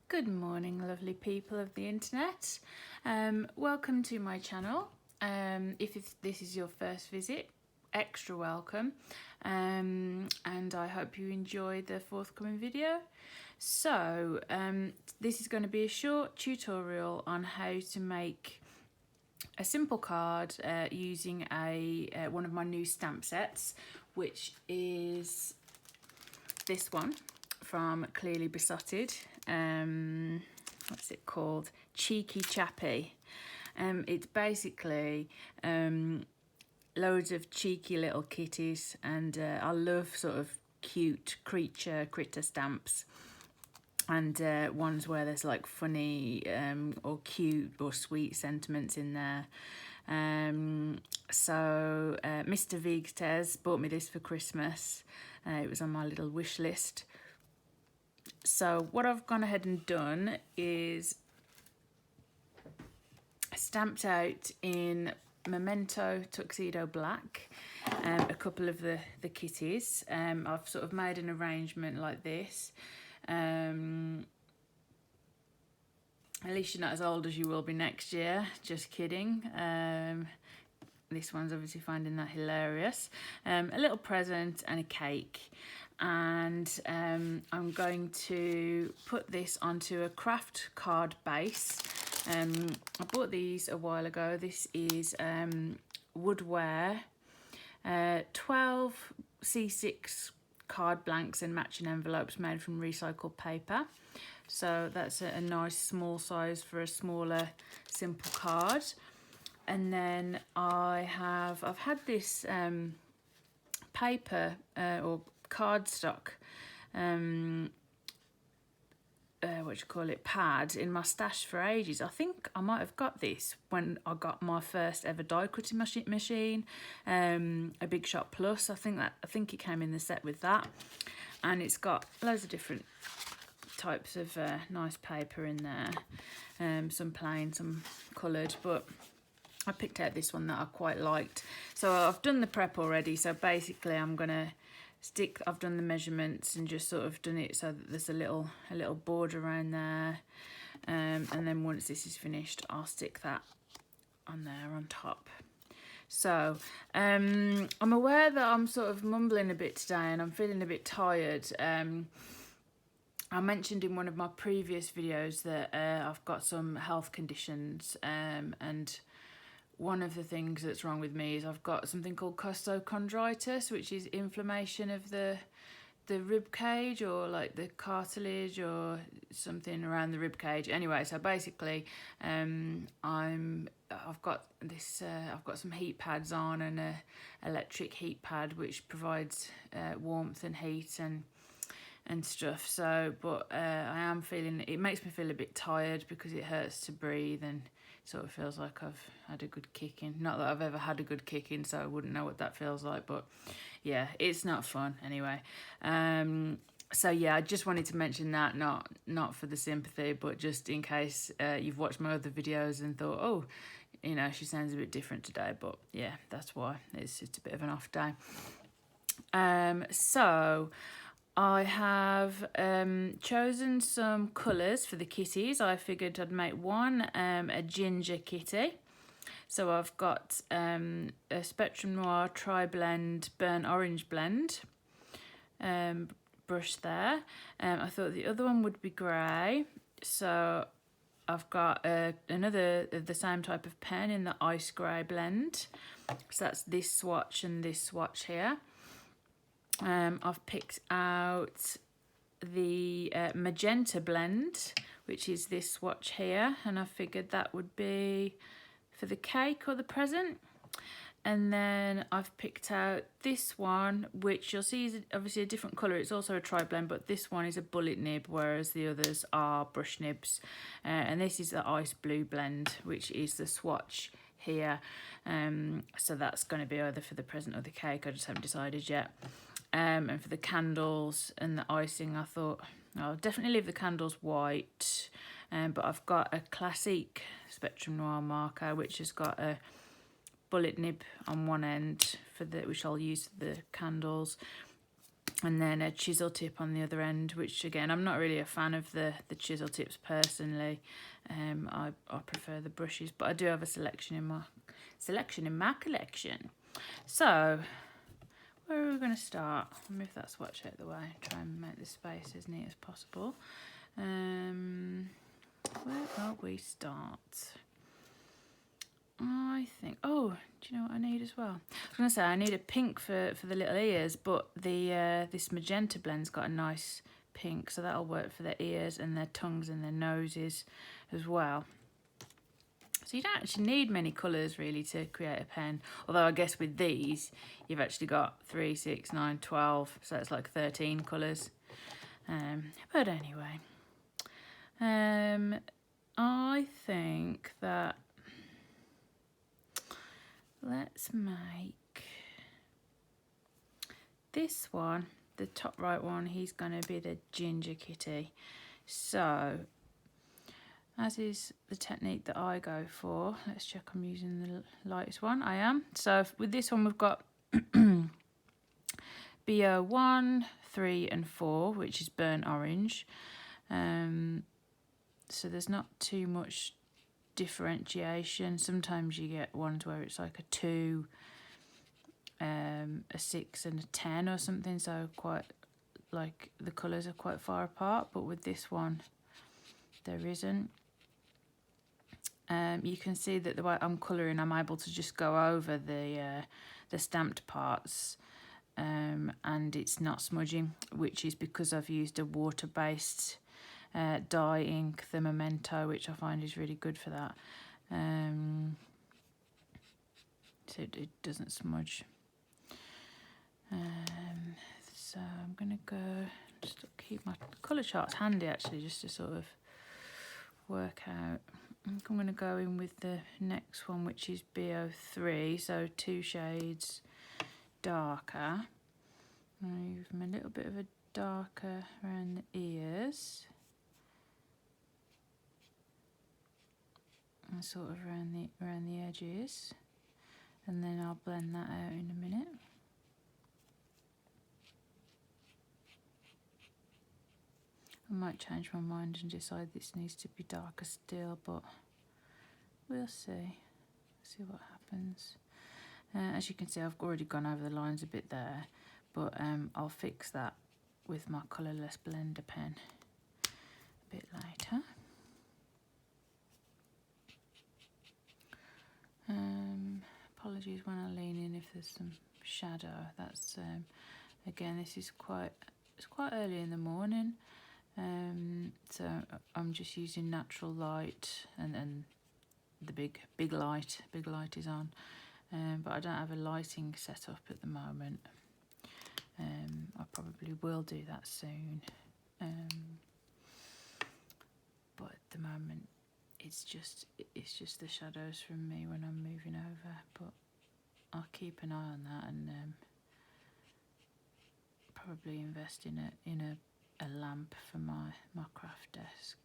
Good morning, lovely people of the internet. Welcome to my channel. If this is your first visit, extra welcome. And I hope you enjoy the forthcoming video. So, this is going to be a short tutorial on how to make a simple card using one of my new stamp sets, which is this one from Clearly Besotted. What's it called? Cheeky Chappy. It's basically loads of cheeky little kitties, and I love sort of cute critter stamps, and ones where there's like funny or cute or sweet sentiments in there. So Mr. Vigtes bought me this for Christmas. It was on my little wish list. So what I've gone ahead and done is stamped out in Memento Tuxedo Black a couple of the kitties. I've sort of made an arrangement like this. At least you're not as old as you will be next year. Just kidding. This one's obviously finding that hilarious. A little present and a cake. And I'm going to put this onto a craft card base. I bought these a while ago. This is Woodware 12 C6 card blanks and matching envelopes made from recycled paper. So that's a nice small size for a smaller simple card. And then I've had this paper or cardstock pad in my stash for ages. I think I might have got this when I got my first ever die cutting machine, a Big Shot Plus. I think it came in the set with that, and it's got loads of different types of nice paper in there, some plain, some coloured, but I picked out this one that I quite liked. So I've done the prep already, so basically I'm gonna I've done the measurements and just sort of done it so that there's a little border around there, and then once this is finished I'll stick that on there on top. So I'm aware that I'm sort of mumbling a bit today and I'm feeling a bit tired. I mentioned in one of my previous videos that I've got some health conditions, and one of the things that's wrong with me is I've got something called costochondritis, which is inflammation of the rib cage, or like the cartilage or something around the rib cage. Anyway, so basically I've got some heat pads on, and a electric heat pad which provides warmth and heat and stuff. So but I am feeling, it makes me feel a bit tired because it hurts to breathe, and sort of feels like I've had a good kicking. Not that I've ever had a good kicking, so I wouldn't know what that feels like, but yeah, it's not fun anyway. So yeah, I just wanted to mention that, not for the sympathy, but just in case you've watched my other videos and thought, oh, you know, she sounds a bit different today. But yeah, that's why. It's just a bit of an off day. So I have chosen some colours for the kitties. I figured I'd make one a ginger kitty. So I've got a Spectrum Noir Tri-Blend Burnt Orange blend brush there. I thought the other one would be grey. So I've got another of the same type of pen in the Ice Grey blend. So that's this swatch and this swatch here. I've picked out the magenta blend, which is this swatch here, and I figured that would be for the cake or the present. And then I've picked out this one, which you'll see is obviously a different colour. It's also a tri-blend, but this one is a bullet nib, whereas the others are brush nibs. And this is the ice blue blend, which is the swatch here. So that's going to be either for the present or the cake. I just haven't decided yet. And for the candles and the icing, I thought I'll definitely leave the candles white. But I've got a Classique Spectrum Noir marker, which has got a bullet nib on one end which I'll use for the candles. and then a chisel tip on the other end, which again, I'm not really a fan of the chisel tips personally. I prefer the brushes, but I do have a selection in my collection. So where are we going to start? I'll move that swatch out of the way, try and make the space as neat as possible. Where will we start? I think, oh, do you know what I need as well? I was going to say I need a pink for the little ears, but the this magenta blend's got a nice pink, so that'll work for their ears and their tongues and their noses as well. So you don't actually need many colours really to create a pen, although I guess with these you've actually got 3, 6, 9, 12, so it's like 13 colours. But anyway, I think that let's make this one, the top right one, he's going to be the ginger kitty. So, as is the technique that I go for, let's check I'm using the lightest one. I am. So with this one we've got BO1, 3 and 4, which is burnt orange. So there's not too much differentiation. Sometimes you get ones where it's like a 2, a 6 and a 10 or something, so quite like the colours are quite far apart, but with this one there isn't. You can see that the way I'm colouring, I'm able to just go over the stamped parts, and it's not smudging, which is because I've used a water-based dye ink, the Memento, which I find is really good for that. So it doesn't smudge. So I'm gonna go just keep my colour charts handy actually, just to sort of work out. I'm gonna go in with the next one, which is BO3, so 2 shades darker. I'm using a little bit of a darker around the ears. And sort of around the edges, and then I'll blend that out in a minute. I might change my mind and decide this needs to be darker still, but we'll see. See what happens. As you can see, I've already gone over the lines a bit there, but I'll fix that with my colourless blender pen a bit later. Apologies when I lean in if there's some shadow. That's again, this is quite early in the morning, so I'm just using natural light, and the big light is on, but I don't have a lighting set up at the moment. I probably will do that soon, but at the moment it's just the shadows from me when I'm moving over, but I'll keep an eye on that, and probably invest in a lamp for my craft desk.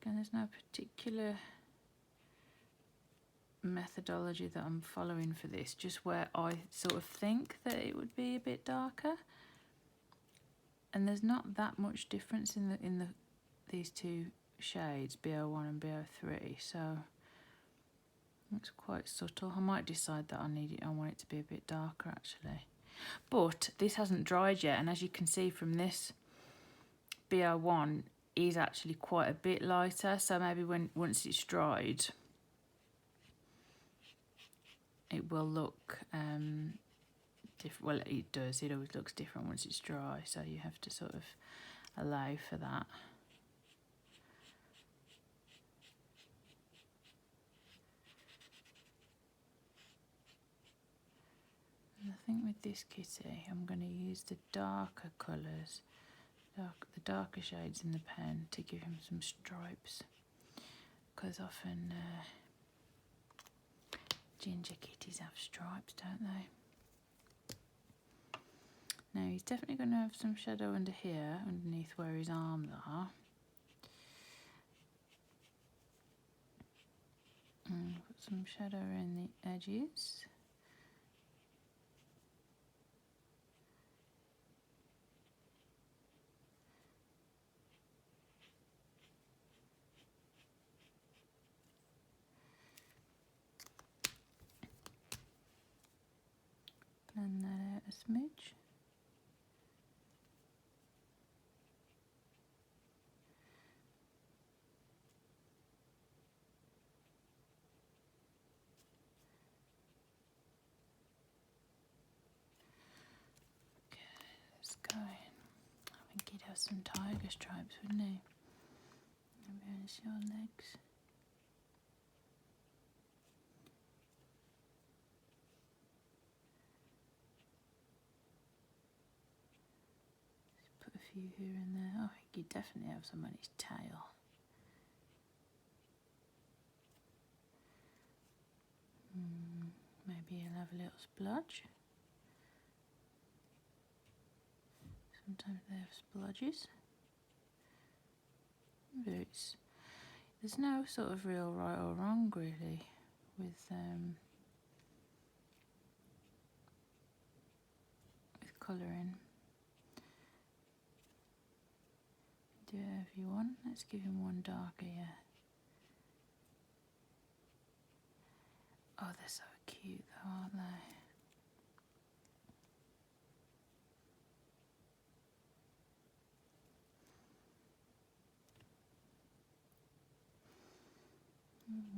Again, there's no particular methodology that I'm following for this, just where I sort of think that it would be a bit darker, and there's not that much difference in these 2 shades, BO1 and BO3, so it's quite subtle. I might decide that I want it to be a bit darker actually, but this hasn't dried yet, and as you can see from this, BO1 is actually quite a bit lighter, so maybe once it's dried it will look different. Well, it does, it always looks different once it's dry, so you have to sort of allow for that. And I think with this kitty I'm going to use the darker colours, the darker shades in the pen, to give him some stripes, because often ginger kitties have stripes, don't they? Now he's definitely going to have some shadow under here, underneath where his arms are. And put some shadow around the edges. a smidge. Let's go in. I think he'd have some tiger stripes, wouldn't he? Maybe on his short legs. Just put a few here and there. Oh, I think he'd definitely have some on his tail. Maybe he'll have a little splodge. Sometimes they have splodges. There's no sort of real right or wrong really with colouring. Do whatever you want. Let's give him one darker, yeah. Oh, they're so cute though, aren't they?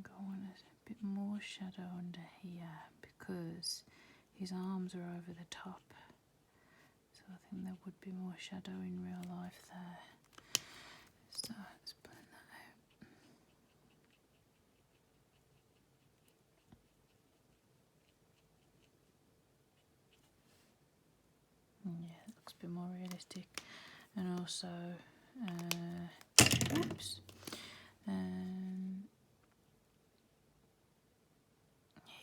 Go on a bit more shadow under here because his arms are over the top. So I think there would be more shadow in real life there. So let's blend that out. Yeah, it looks a bit more realistic. And also, oops.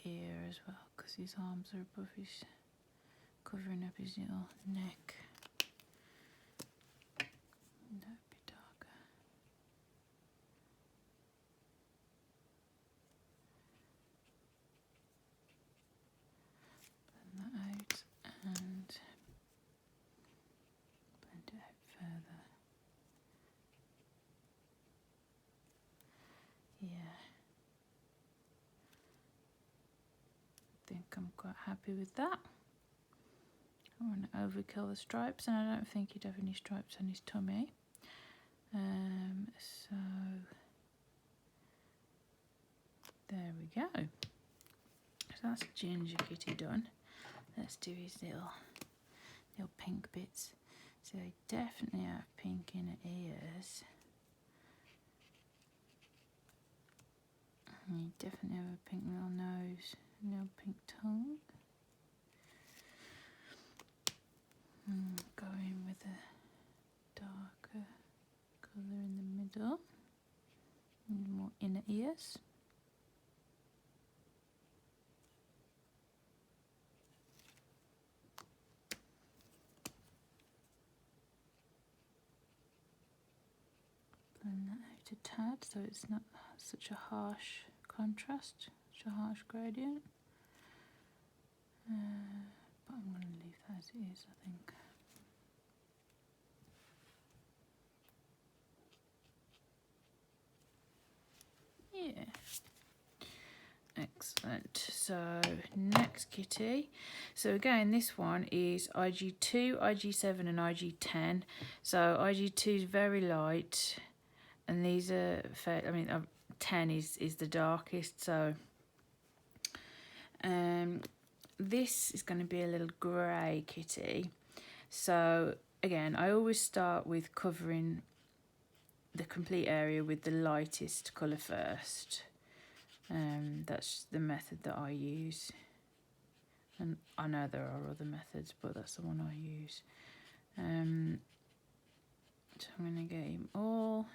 Here as well, because his arms are above his, covering up his little neck. And that would be darker. Blend that out and blend it out further. Yeah. I think I'm quite happy with that. I want to overkill the stripes, and I don't think he'd have any stripes on his tummy. So there we go. So that's Ginger Kitty done. Let's do his little pink bits. So I definitely have pink in the ears. And you definitely have a pink little nose, a little pink tongue. Go in with a darker colour in the middle, and more inner ears. Blend that out a tad so it's not such a harsh contrast, such a harsh gradient. But I'm going to leave that as it is, I think. Yeah. Excellent. So next kitty. So again, this one is IG2, IG7 and IG10. So IG2 is very light and these are fair, 10 is the darkest. So this is going to be a little grey kitty. So again, I always start with covering the complete area with the lightest colour first. That's the method that I use, and I know there are other methods, but that's the one I use. So I'm going to get him all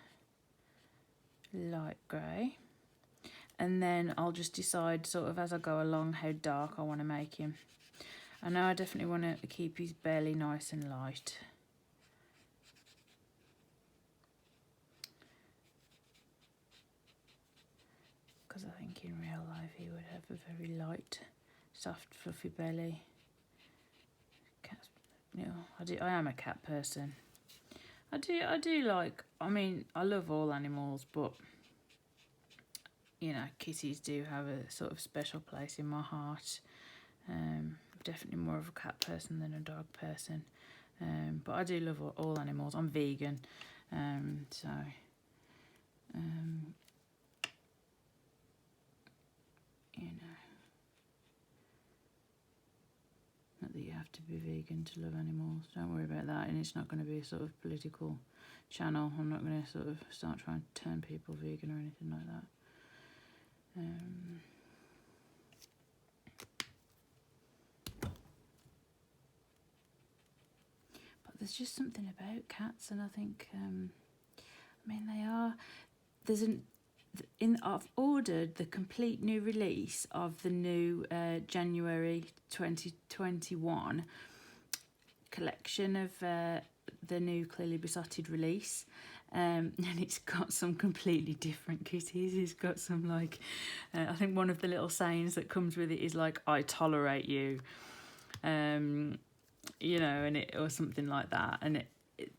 light grey, and then I'll just decide sort of as I go along how dark I want to make him. I know I definitely want to keep his belly nice and light. Because I think in real life he would have a very light, soft, fluffy belly. Cats, I am a cat person. I do like. I love all animals, but kitties do have a sort of special place in my heart. definitely more of a cat person than a dog person. But I do love all animals. I'm vegan, so you know, not that you have to be vegan to love animals. Don't worry about that. And it's not going to be a sort of political channel. I'm not going to sort of start trying to turn people vegan or anything like that. But there's just something about cats, and I think, I mean, they are. I've ordered the complete new release of the new January 2021 collection of the new Clearly Besotted release. And it's got some completely different kitties. It's got some like, I think one of the little sayings that comes with it is like, "I tolerate you," you know, and it or something like that. And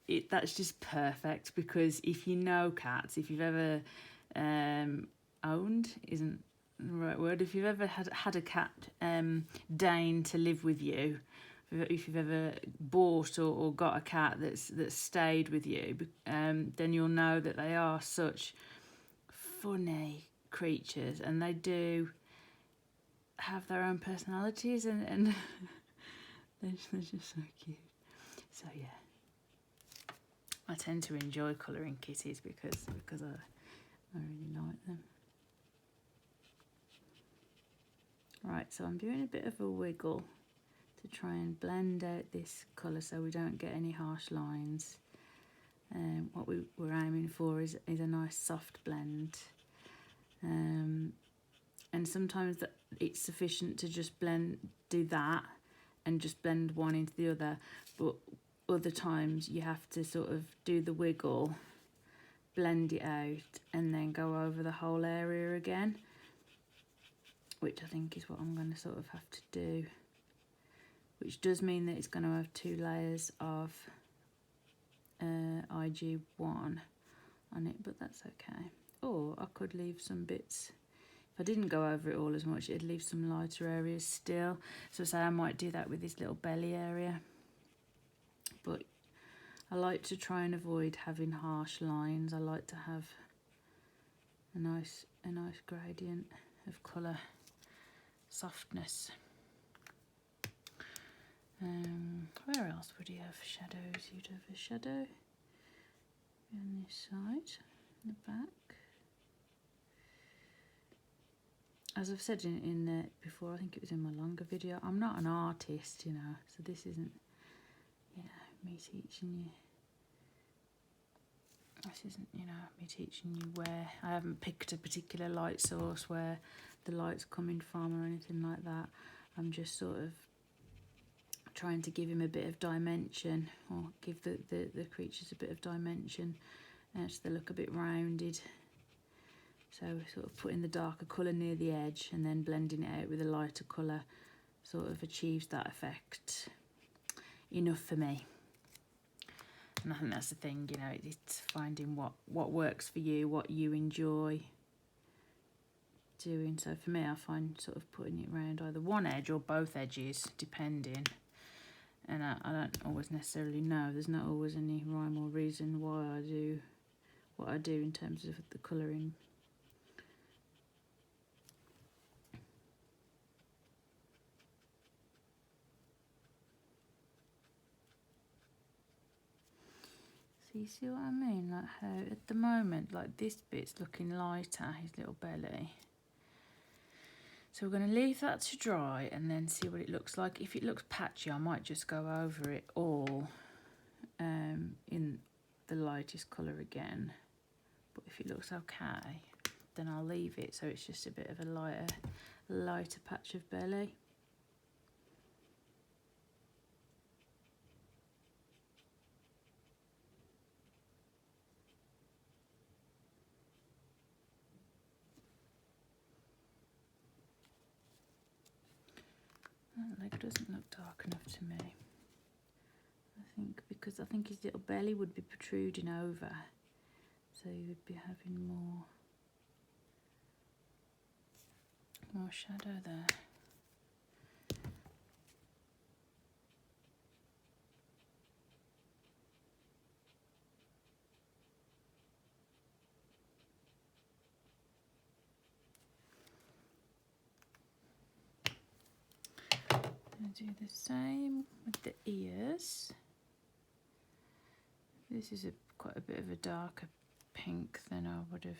it that's just perfect, because if you know cats, if you've ever owned isn't the right word, if you've ever had a cat deign to live with you, if you've ever bought or got a cat that's stayed with you, then you'll know that they are such funny creatures, and they do have their own personalities, and they're just so cute. So yeah, I tend to enjoy colouring kitties because I really like them. Right, so I'm doing a bit of a wiggle to try and blend out this colour so we don't get any harsh lines. What we're aiming for is a nice soft blend. And sometimes it's sufficient to just do that and just blend one into the other, but other times you have to sort of do the wiggle, blend it out, and then go over the whole area again, which I think is what I'm going to sort of have to do, which does mean that it's going to have 2 layers of IG1 on it, but that's okay. Or I could leave some bits. If I didn't go over it all as much, it'd leave some lighter areas still. So say I might do that with this little belly area. But I like to try and avoid having harsh lines. I like to have a nice gradient of colour, softness. Where else would you have shadows? You'd have a shadow on this side, the back. As I've said in before, I think it was in my longer video, I'm not an artist, you know, so this isn't, you know, me teaching you. This isn't, you know, me teaching you where. I haven't picked a particular light source where the light's coming from or anything like that. I'm just sort of trying to give him a bit of dimension, or give the creatures a bit of dimension, so they look a bit rounded. So sort of putting the darker colour near the edge and then blending it out with a lighter colour sort of achieves that effect enough for me. And I think that's the thing, you know, it's finding what works for you, what you enjoy doing. So for me, I find sort of putting it around either one edge or both edges, depending. And I don't always necessarily know. There's not always any rhyme or reason why I do what I do in terms of the colouring. So you see what I mean? Like how at the moment, like this bit's looking lighter, his little belly. So we're going to leave that to dry and then see what it looks like. If it looks patchy, I might just go over it all in the lightest colour again. But if it looks okay, then I'll leave it so it's just a bit of a lighter patch of belly. That leg doesn't look dark enough to me. I think his little belly would be protruding over, so you would be having more shadow there. going to do the same with the ears. This is quite a bit of a darker pink than I would have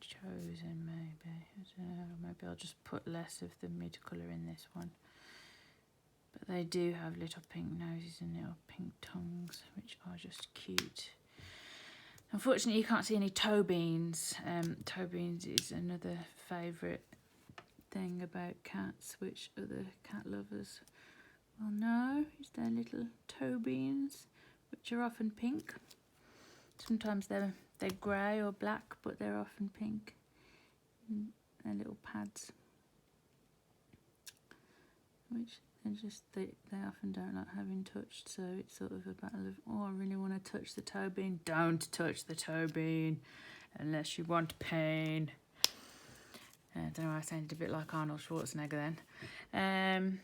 chosen, maybe. I don't know, maybe I'll just put less of the mid colour in this one. But they do have little pink noses and little pink tongues, which are just cute. Unfortunately, you can't see any toe beans. Toe beans is another favourite thing about cats, which other cat lovers will know, is their little toe beans, which are often pink. Sometimes they're grey or black, but they're often pink. And they're little pads, which they often don't like having touched. So it's sort of a battle of, oh, I really want to touch the toe bean. Don't touch the toe bean unless you want pain. I don't know, I sounded a bit like Arnold Schwarzenegger then.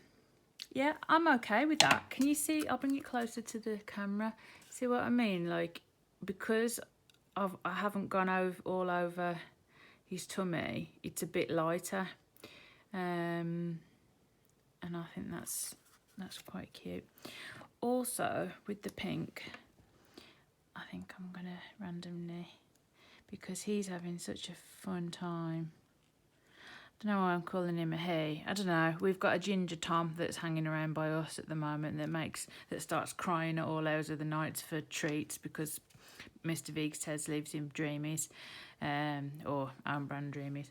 Yeah, I'm okay with that. Can you see? I'll bring it closer to the camera. See what I mean? Like, because I haven't gone all over his tummy, it's a bit lighter. And I think that's quite cute. Also, with the pink, I think I'm going to randomly, because he's having such a fun time. I don't know why I'm calling him a he. I don't know. We've got a ginger Tom that's hanging around by us at the moment that starts crying at all hours of the night for treats because Mr. Vigstez leaves him Dreamies, or own brand Dreamies,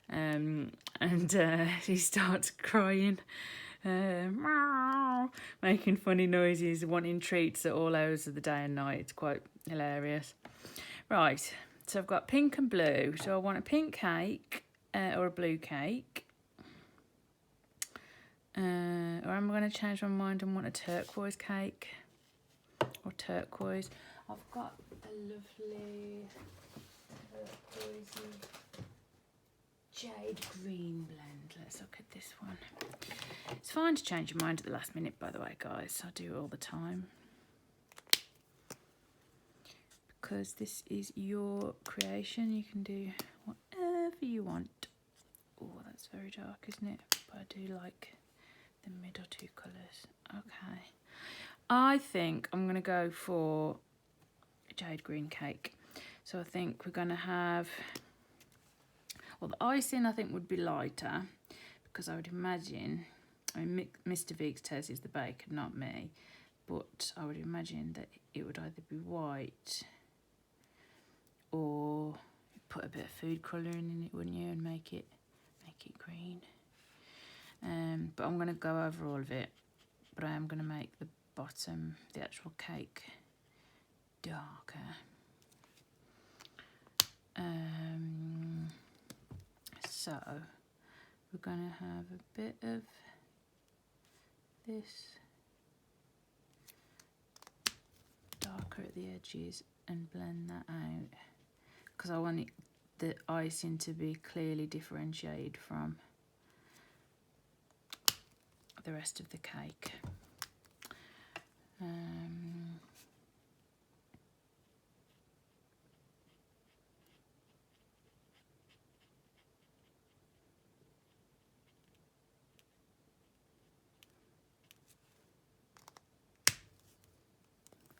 and he starts crying, making funny noises, wanting treats at all hours of the day and night. It's quite hilarious. Right, so I've got pink and blue. So I want a pink cake. Or a blue cake, or am I going to change my mind and want a turquoise cake, or turquoise? I've got the lovely turquoisey jade green blend. Let's look at this one. It's fine to change your mind at the last minute, by the way, guys. I do it all the time. Because this is your creation, you can do whatever you want. Oh, that's very dark, isn't it? But I do like the middle two colours. Okay. I think I'm going to go for a jade green cake. So I think we're going to have... Well, the icing I think would be lighter, because I would imagine... I mean, Mr. Vigstez is the baker, not me. But I would imagine that it would either be white or put a bit of food colouring in it, wouldn't you, and make it green. But I'm going to go over all of it, but I am going to make the bottom, the actual cake, darker. So we're going to have a bit of this darker at the edges and blend that out, because I want the icing to be clearly differentiated from the rest of the cake. In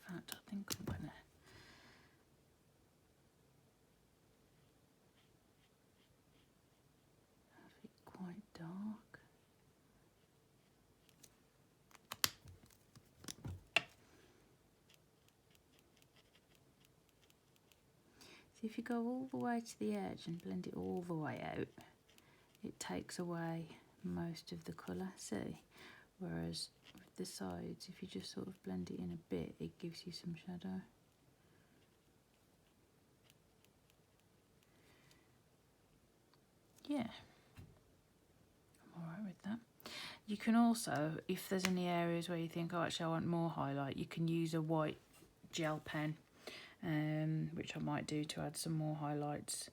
fact, I think I'm gonna have it quite dark. So if you go all the way to the edge and blend it all the way out, it takes away most of the colour, see? Whereas with the sides, if you just sort of blend it in a bit, it gives you some shadow. Yeah, I'm alright with that. You can also, if there's any areas where you think, oh, actually I want more highlight, you can use a white gel pen, which I might do to add some more highlights,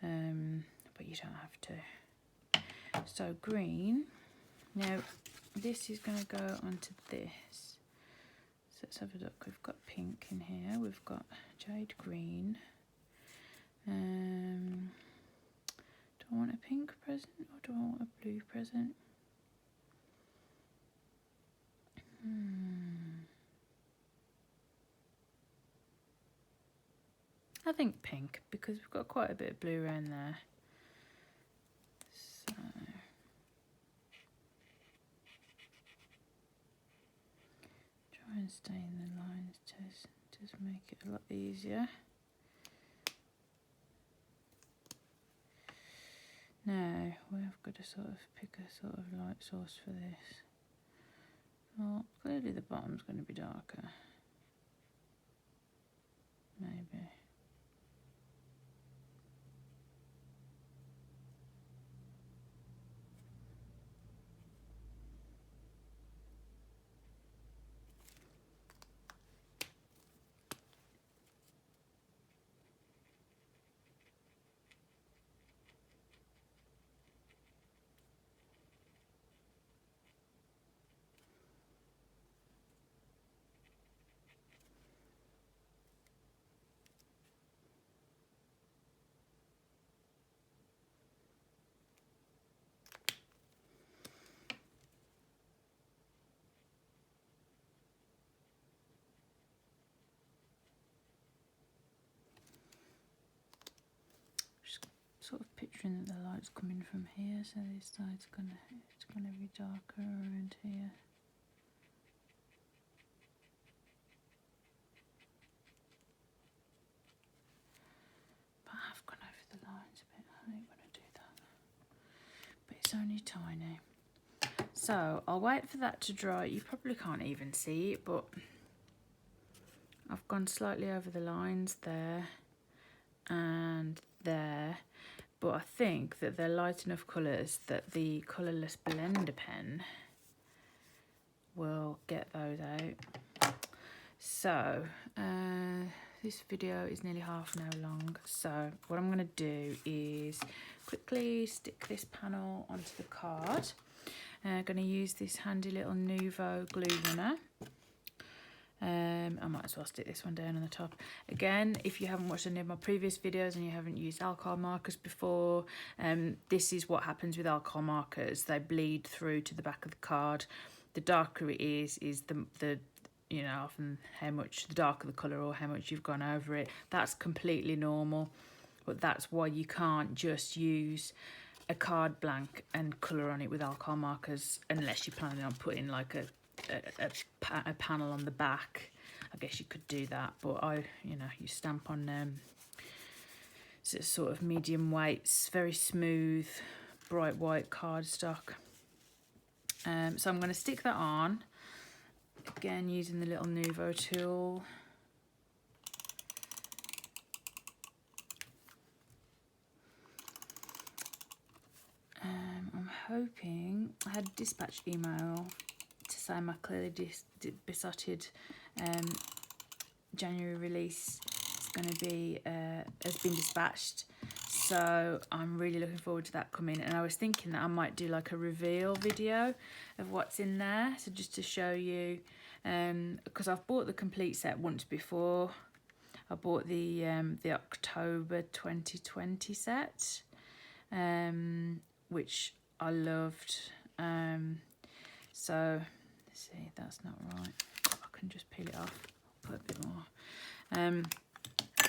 but you don't have to. So green. Now this is going to go onto this. So let's have a look. We've got pink in here. We've got jade green. Do I want a pink present or do I want a blue present? I think pink, because we've got quite a bit of blue around there. So try and stain the lines to just make it a lot easier. Now we've got to sort of pick a sort of light source for this. Well, clearly the bottom's going to be darker. Maybe. Sort of picturing that the light's coming from here, so this side's it's gonna be darker around here. But I've gone over the lines a bit. I ain't gonna do that. But it's only tiny. So I'll wait for that to dry. You probably can't even see it, but I've gone slightly over the lines there and there. But I think that they're light enough colours that the colourless blender pen will get those out. So this video is nearly half an hour long. So what I'm going to do is quickly stick this panel onto the card. I'm going to use this handy little Nouveau glue runner. I might as well stick this one down on the top. Again, if you haven't watched any of my previous videos and you haven't used alcohol markers before, this is what happens with alcohol markers. They bleed through to the back of the card. The darker it is the you know, often how much, the darker the colour or how much you've gone over it. That's completely normal, but that's why you can't just use a card blank and colour on it with alcohol markers unless you're planning on putting like a panel on the back. I guess you could do that, but you stamp on sort of medium weights, very smooth, bright white cardstock. So I'm going to stick that on again using the little Nouveau tool. I'm hoping, I had a dispatch email to say my Clearly Besotted January release is going to be has been dispatched, so I'm really looking forward to that coming. And I was thinking that I might do like a reveal video of what's in there, so just to show you, because I've bought the complete set once before. I bought the October 2020 set, which I loved. So let's see, that's not right. I can just peel it off, put a bit more.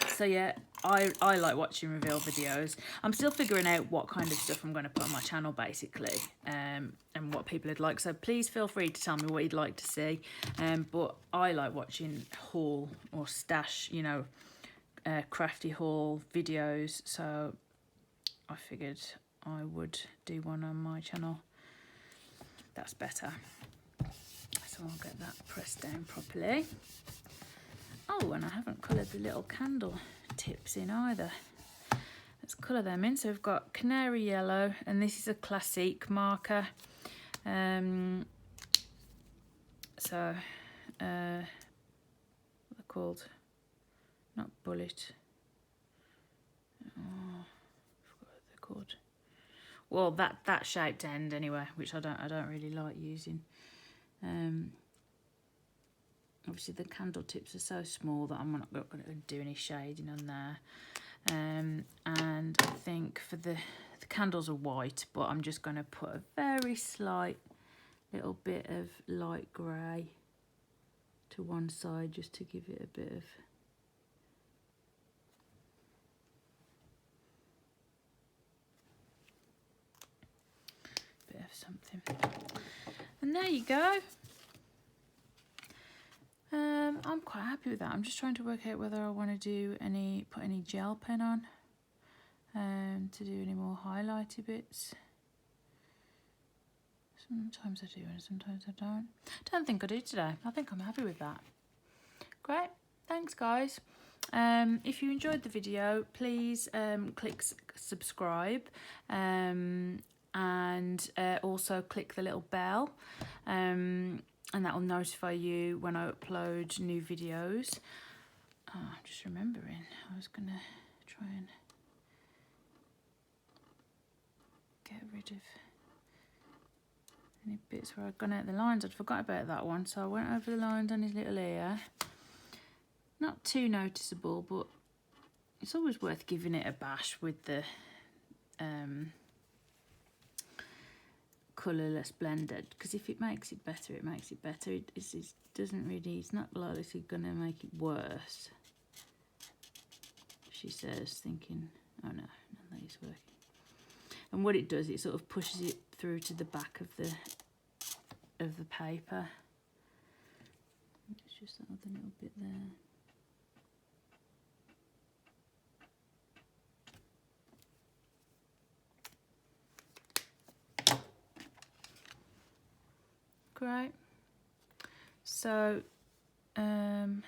So yeah, I like watching reveal videos. I'm still figuring out what kind of stuff I'm going to put on my channel basically, and what people would like. So please feel free to tell me what you'd like to see. But I like watching haul or stash, crafty haul videos. So I figured I would do one on my channel. That's better. So I'll get that pressed down properly. Oh, and I haven't coloured the little candle tips in either. Let's colour them in. So we've got canary yellow, and this is a Classique marker. What are they called? Not bullet. Oh, I forgot what they're called. Well, that shaped end anyway, which I don't really like using. Obviously the candle tips are so small that I'm not going to do any shading on there. And I think for the candles are white, but I'm just going to put a very slight little bit of light grey to one side just to give it a bit of something. And there you go. I'm quite happy with that. I'm just trying to work out whether I want to do put any gel pen on to do any more highlighty bits. Sometimes I do and sometimes I don't think I do today. I think I'm happy with that. Great, thanks guys. If you enjoyed the video, please click subscribe and also click the little bell, and that will notify you when I upload new videos. Oh, I'm just remembering I was gonna try and get rid of any bits where I'd gone out the lines. I'd forgot about that one, so I went over the lines on his little ear. Not too noticeable, but it's always worth giving it a bash with the colourless blended, because if it makes it better, it makes it better. It doesn't really, it's not likely going to make it worse, she says, thinking, oh no, none of these working. And what it does, it sort of pushes it through to the back of the paper. It's just that other little bit there. Great. So there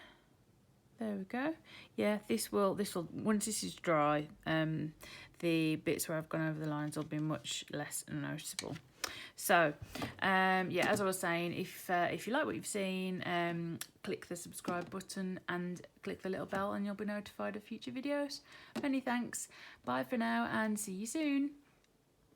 we go. Yeah, this will once this is dry, the bits where I've gone over the lines will be much less noticeable. So yeah, as I was saying, if you like what you've seen, click the subscribe button and click the little bell and you'll be notified of future videos. Many thanks. Bye for now and see you soon.